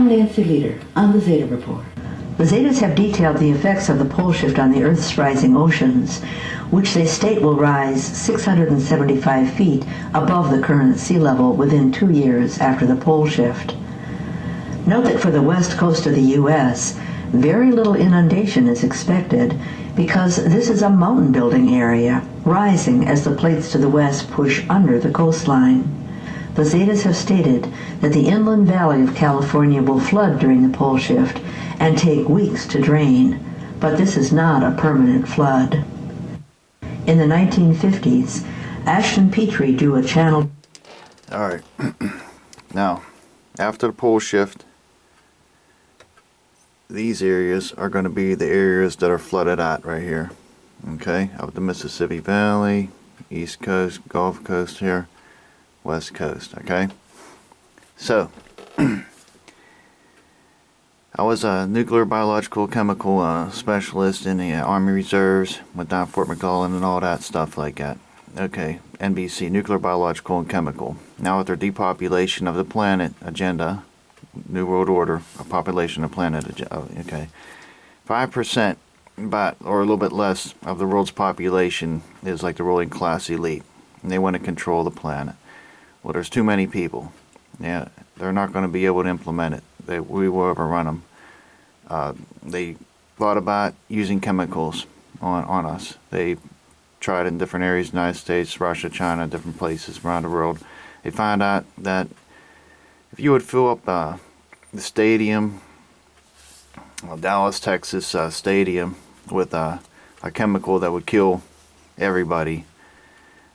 I'm Nancy Leader on the Zeta Report. The Zetas have detailed the effects of the pole shift on the Earth's rising oceans, which they state will rise 675 feet above the current sea level within 2 years after the pole shift. Note that for the west coast of the U.S., very little inundation is expected because this is a mountain building area, rising as the plates to the west push under the coastline. The Zetas have stated that the inland valley of California will flood during the pole shift and take weeks to drain, but this is not a permanent flood. In the 1950s, Ashton Petrie drew a channel. All right. Now, after the pole shift, these areas are going to be the areas that are flooded out right here. Okay, up the Mississippi Valley, East Coast, Gulf Coast here, West Coast. Okay, so I was a nuclear biological chemical specialist in the Army Reserves, went down Fort McClellan and all that stuff like that. Okay, NBC, nuclear biological and chemical. Now with their depopulation of the planet agenda, New World Order, a population of planet agenda. Okay, 5%, but or a little bit less of the world's population is like the ruling class elite, and they want to control the planet. Well, there's too many people. Yeah, they're not going to be able to implement it. We will overrun them. They thought about using chemicals on us. They tried in different areas, United States, Russia, China, different places around the world. They found out that if you would fill up the stadium, Dallas, Texas stadium, with a chemical that would kill everybody,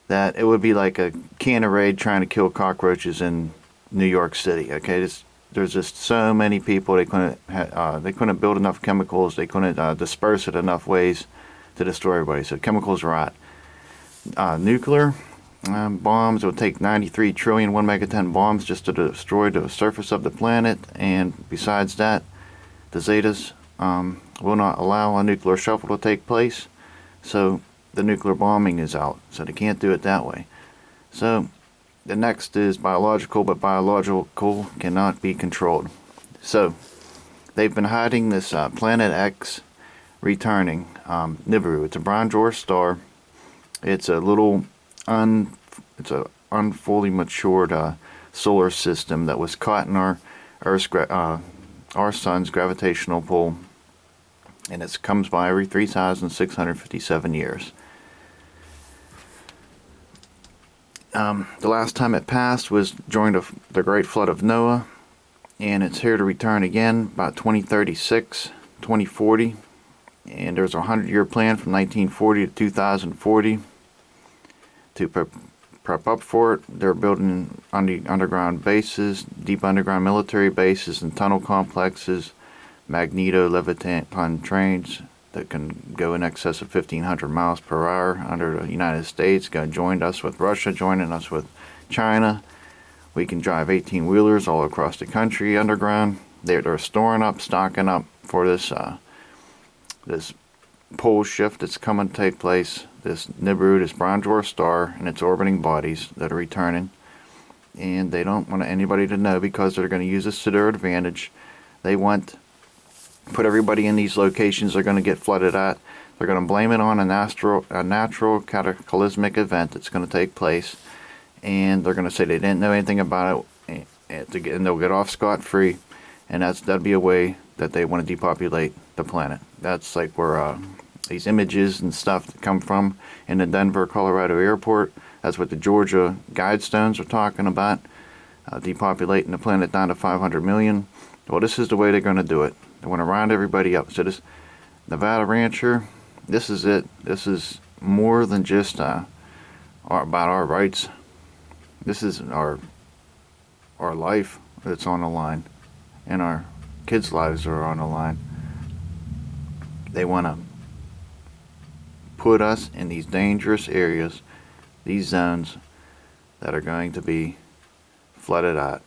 that it would be like a can of Raid trying to kill cockroaches in New York City. Okay, there's just so many people. They couldn't build enough chemicals. They couldn't disperse it enough ways to destroy everybody. So chemicals are out. Nuclear bombs, it would take 93 trillion 1 megaton bombs just to destroy the surface of the planet. And besides that, the Zetas will not allow a nuclear shuffle to take place. So the nuclear bombing is out. So they can't do it that way. So the next is biological, but biological cannot be controlled. So they've been hiding this Planet X returning, Nibiru. It's a brown dwarf star. It's a little unfully matured solar system that was caught in our sun's gravitational pull, and it comes by every 3,657 years. The last time it passed was during the Great Flood of Noah, and it's here to return again about 2036, 2040, and there's a 100-year plan from 1940 to 2040 to prep up for it. They're building underground bases, deep underground military bases and tunnel complexes, magneto-levitation trains that can go in excess of 1,500 miles per hour under the United States. Joined us with Russia, joining us with China. We can drive 18-wheelers all across the country underground. They're storing up, stocking up for this pole shift that's coming to take place. This Nibiru, this brown dwarf star, and its orbiting bodies that are returning. And they don't want anybody to know because they're going to use this to their advantage. They want put everybody in these locations they're going to get flooded at. They're going to blame it on a natural cataclysmic event that's going to take place, and they're going to say they didn't know anything about it, and they'll get off scot-free, and that'd be a way that they want to depopulate the planet. That's like where these images and stuff that come from in the Denver, Colorado airport. That's what the Georgia Guidestones are talking about, depopulating the planet down to 500 million. Well, this is the way they're going to do it. They want to round everybody up. So this Nevada rancher, this is it. This is more than just about our rights. This is our life that's on the line, and our kids' lives are on the line. They want to put us in these dangerous areas, these zones that are going to be flooded out.